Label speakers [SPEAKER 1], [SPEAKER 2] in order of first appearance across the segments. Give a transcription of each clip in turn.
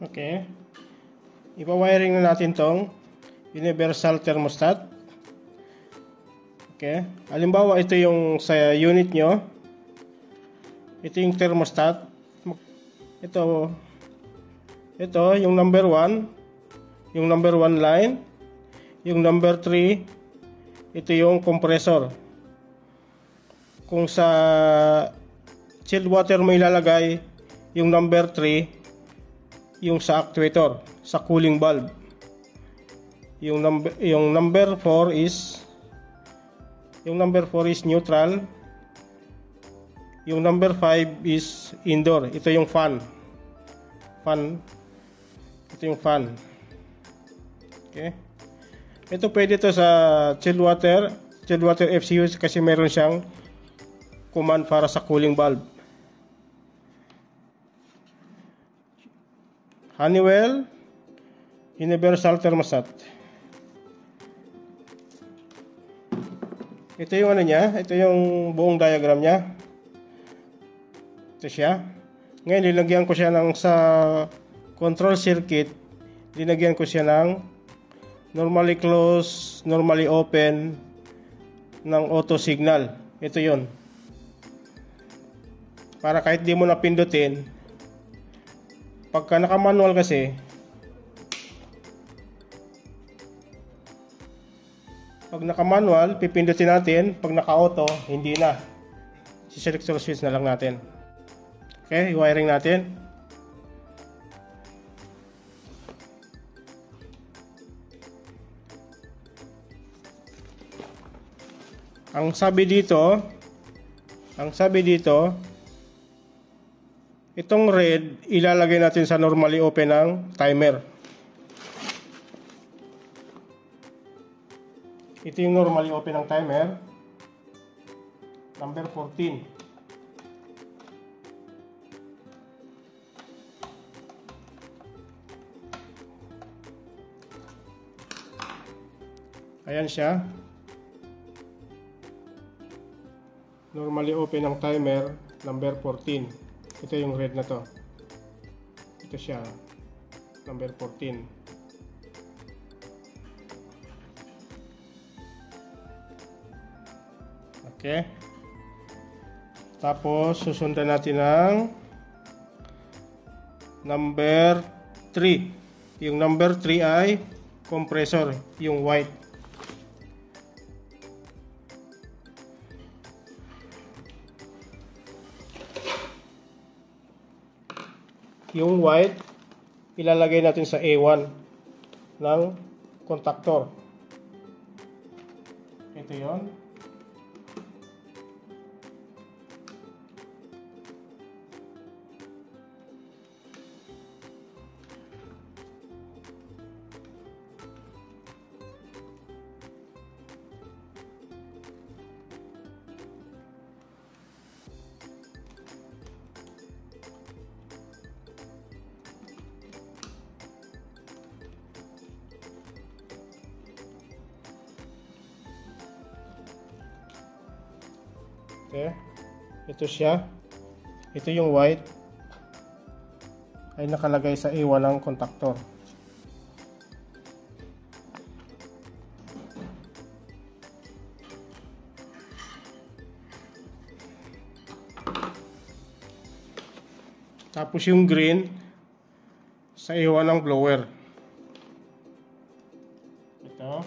[SPEAKER 1] Okay. Ipa-wiring na natin tong universal thermostat. Okay. Halimbawa, ito yung sa unit nyo. Ito yung thermostat. Ito yung number 1. Yung number 1 line. Yung number 3, ito yung compressor. Kung sa chilled water mo ilalagay, yung number 3, yung sa actuator, sa cooling valve. Yung number 4 is neutral. Yung number 5 is indoor. Ito yung fan. Ito yung fan. Okay. Ito pwede to sa chilled water FCU kasi meron siyang command para sa cooling valve. Honeywell universal thermostat. Ito yung ano niya, ito yung buong diagram niya. Ito siya. Ngayon linagyan ko siya ng sa control circuit, linagyan ko siya ng normally close, normally open ng auto signal. Ito yon. Para kahit di mo napindutin, pagka naka-manual kasi, pag naka-manual, pipindutin natin. Pag naka-auto, hindi na. Si-selector switch na lang natin. Okay, i-wiring natin. Ang sabi dito, itong red, ilalagay natin sa normally open ng timer. Ito yung normally open ng timer. Number 14. Ayan siya. Normally open ng timer, number 14. Ito yung red na to. Ito siya, number 14. Okay. Tapos susundan natin ng number 3. Yung number 3 ay compressor, yung white. Yung white, ilalagay natin sa A1 ng contactor. Ito yon. Okay. Ito siya. Ito yung white ay nakalagay sa A1 ng contactor. Tapos yung green sa A1 ng blower. Ito.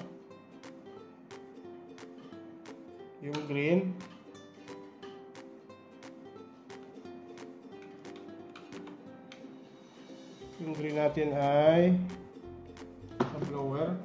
[SPEAKER 1] Yung green. Yung green natin ay sa blower.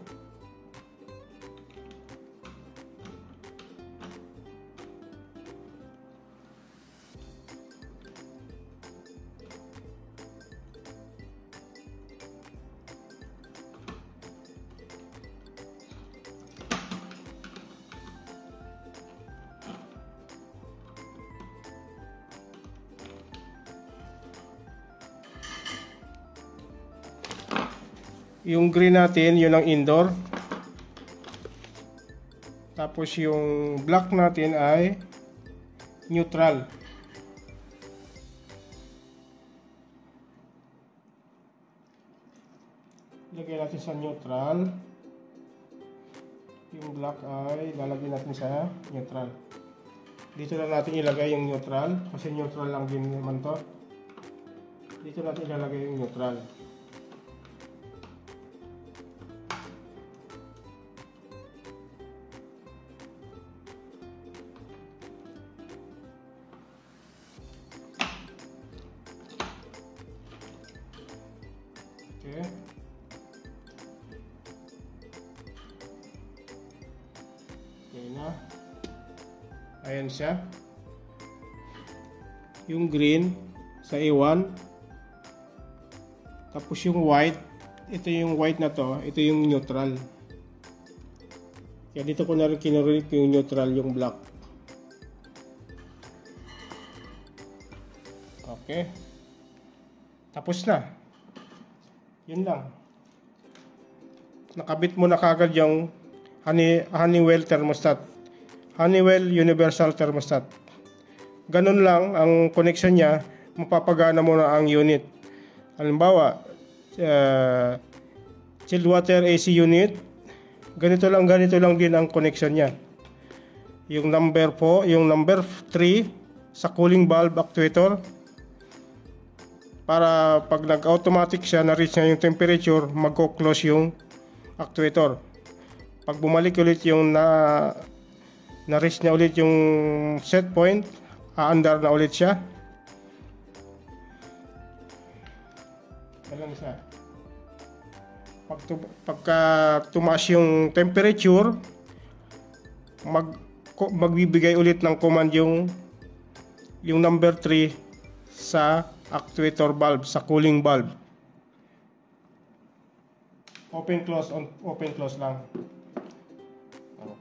[SPEAKER 1] Yung green natin, yun ang indoor. Tapos yung black natin ay neutral. Ilagay natin sa neutral. Yung black ay lalagyan natin sa neutral. Dito na natin ilagay yung neutral kasi neutral lang din naman to. Dito natin ilalagay yung neutral. Okay. Okay na. Ayan siya. Yung green sa A1. Tapos yung white. Ito yung white na to. Ito yung neutral. Kaya dito ko na rin kinurit yung neutral, yung black. Okay. Tapos na. Yun lang. Nakabit mo na kagad yung Honeywell thermostat. Honeywell Universal Thermostat. Ganun lang ang connection niya, mapapagana mo na ang unit. Halimbawa, chilled water AC unit, ganito lang din ang connection niya. Yung number 3 sa cooling valve actuator, para pag nag-automatic siya, na-reach na yung temperature, mag-close yung actuator. Pag bumalik ulit yung na-reach niya ulit yung set point, aandar na ulit siya. Alam siya. Pagka tumaas yung temperature, magbibigay ulit ng command yung number 3 sa actuator valve, sa cooling valve. Open close lang.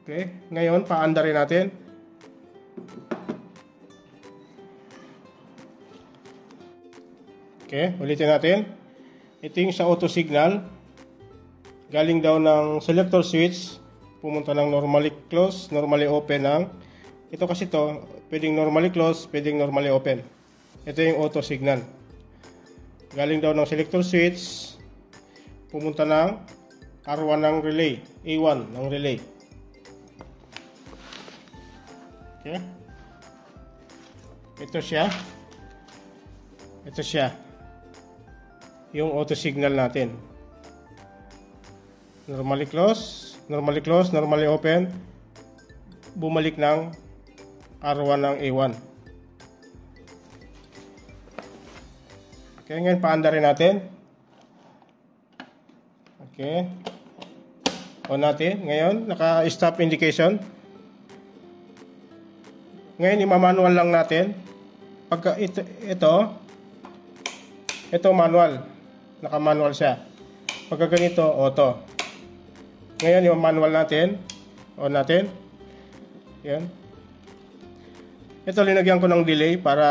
[SPEAKER 1] Okay, ngayon paandarin natin. Okay, ulitin natin. Ito yung sa auto signal. Galing daw ng selector switch, pumunta ng normally close, normally open ng. Ito kasi to, pwedeng normally close, pwedeng normally open. Ito yung auto signal. Galing daw ng selector switch, pumunta ng R1 ng relay, A1 ng relay. Okay. Ito siya. Yung auto signal natin. Normally close, normally open. Bumalik ng R1 ng A1. Okay, ngayon paandarin natin. Okay. On natin. Ngayon, naka-stop indication. Ngayon, ima-manual lang natin. Pagka ito manual. Naka-manual siya. Pagka ganito, auto. Ngayon, ima-manual natin. On natin. Yan. Ito, linagyan ko ng delay para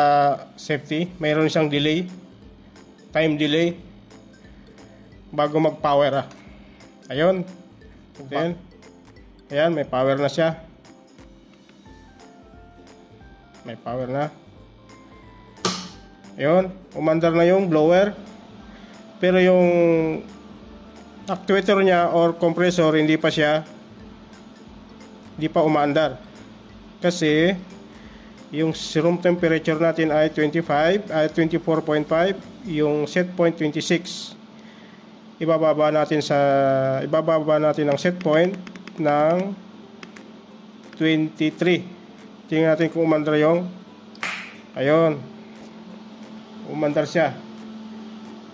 [SPEAKER 1] safety. Mayroon siyang delay. Time delay bago mag-power. Ayun. Then, ayan, may power na siya. May power na. Ayun, umandar na yung blower. Pero yung actuator niya or compressor hindi pa umaandar. Kasi yung room temperature natin ay 24.5, yung set point 26. Ibababa natin ang set point ng 23. Tingnan natin kung umandar yung. Ayun. Umandar siya.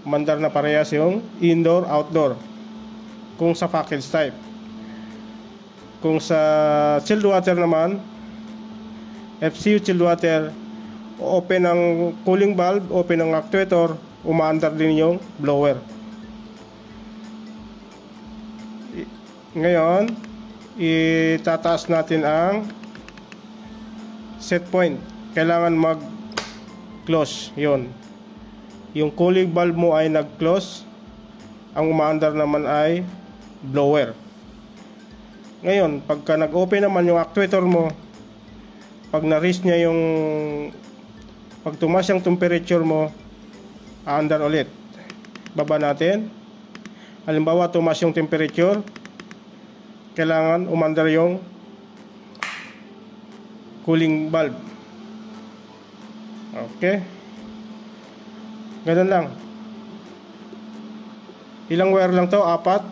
[SPEAKER 1] Umandar na parehas yung indoor, outdoor. Kung sa package type. Kung sa chilled water naman, FCU chilled water, open ang cooling valve, open ang actuator, umaandar din yung blower. Ngayon, itataas natin ang set point. Kailangan mag-close. Yun. Yung cooling valve mo ay nag-close. Ang umaandar naman ay blower. Ngayon, pagka nag-open naman yung actuator mo, pag na-reach niya yung, pag tumaas yung temperature mo, aandar ulit. Baba natin. Halimbawa, tumaas yung temperature, kailangan umandar yung cooling valve. Okay. Ganun lang. Ilang wire lang to? 4.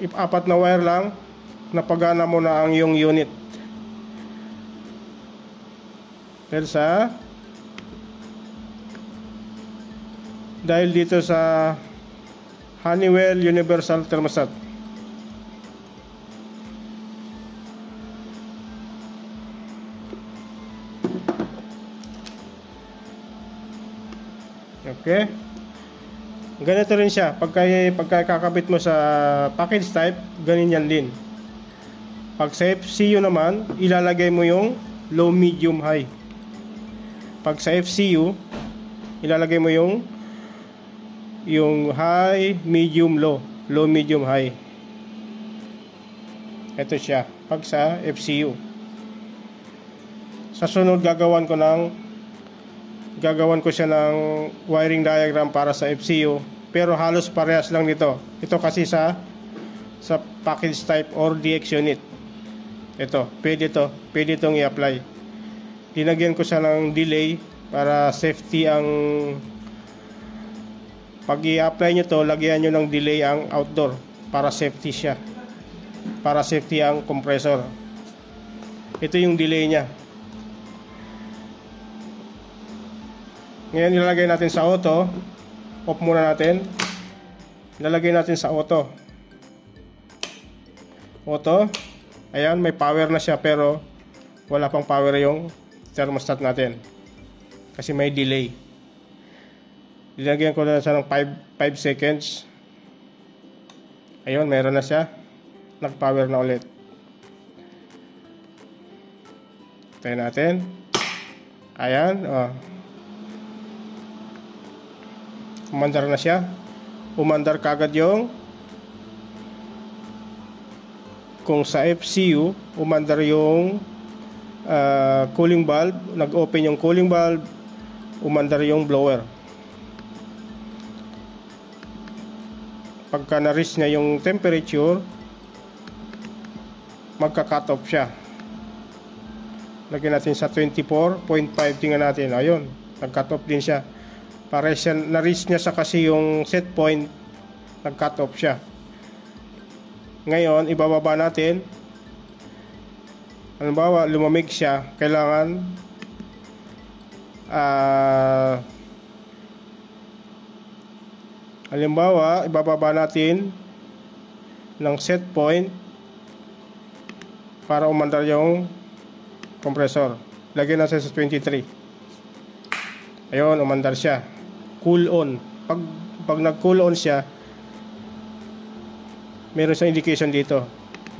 [SPEAKER 1] If 4 na wire lang, napagana mo na ang iyong unit. Dahil dito sa Honeywell Universal Thermostat. Okay. Ganito rin siya. Pagka kakabit mo sa package type, ganun yan din. Pag sa FCU naman, ilalagay mo yung low, medium, high. Pag sa FCU, ilalagay mo yung high, medium, low. Low, medium, high. Ito siya. Pag sa FCU. Sa sunod, gagawan ko siya ng wiring diagram para sa FCU, pero halos parehas lang nito. Ito kasi sa package type or DX unit. Ito, pwede itong i-apply. Linagyan ko siya ng delay para safety ang pag i-apply nyo to, lagyan nyo ng delay ang outdoor para safety siya. Para safety ang compressor. Ito yung delay nya. Ngayon ilalagay natin sa auto. Off muna natin. Ilalagay natin sa auto. Auto. Ayan, may power na siya pero wala pang power yung thermostat natin. Kasi may delay. Ilalagyan ko na siya ng 5 seconds. Ayun, meron na siya. Nag-power na ulit. Tayo natin. Ayan, umandar na siya. Umandar kagad yung kung sa FCU, umandar yung cooling valve. Nag-open yung cooling valve. Umandar yung blower. Pagka na-reach niya yung temperature, magka-cut off siya. Lagyan natin sa 24.5. Tingnan natin. Ayun, nag-cut off din siya. Para siya, na-reach niya sa kasi yung set point, nag-cut off siya. Ngayon, ibababa natin. Halimbawa, lumamig siya. Kailangan halimbawa, ibababa natin ng set point para umandar yung compressor. Lagyan natin sa 23. Ayun, umandar siya. Cool on. Pag nag-cool on siya, meron siyang indication dito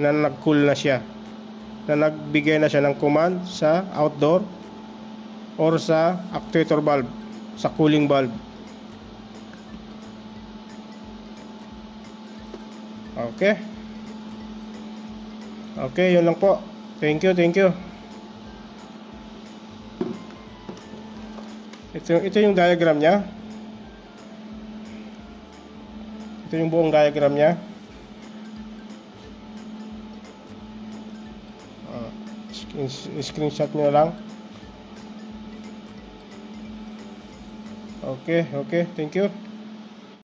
[SPEAKER 1] na nag-cool na siya. Na nagbigay na siya ng command sa outdoor or sa actuator valve, sa cooling valve. Okay. Okay, yun lang po. Thank you. Ito yung diagram niya. Ito yung buong diagram niya. Screenshot nyo lang. Okay, thank you.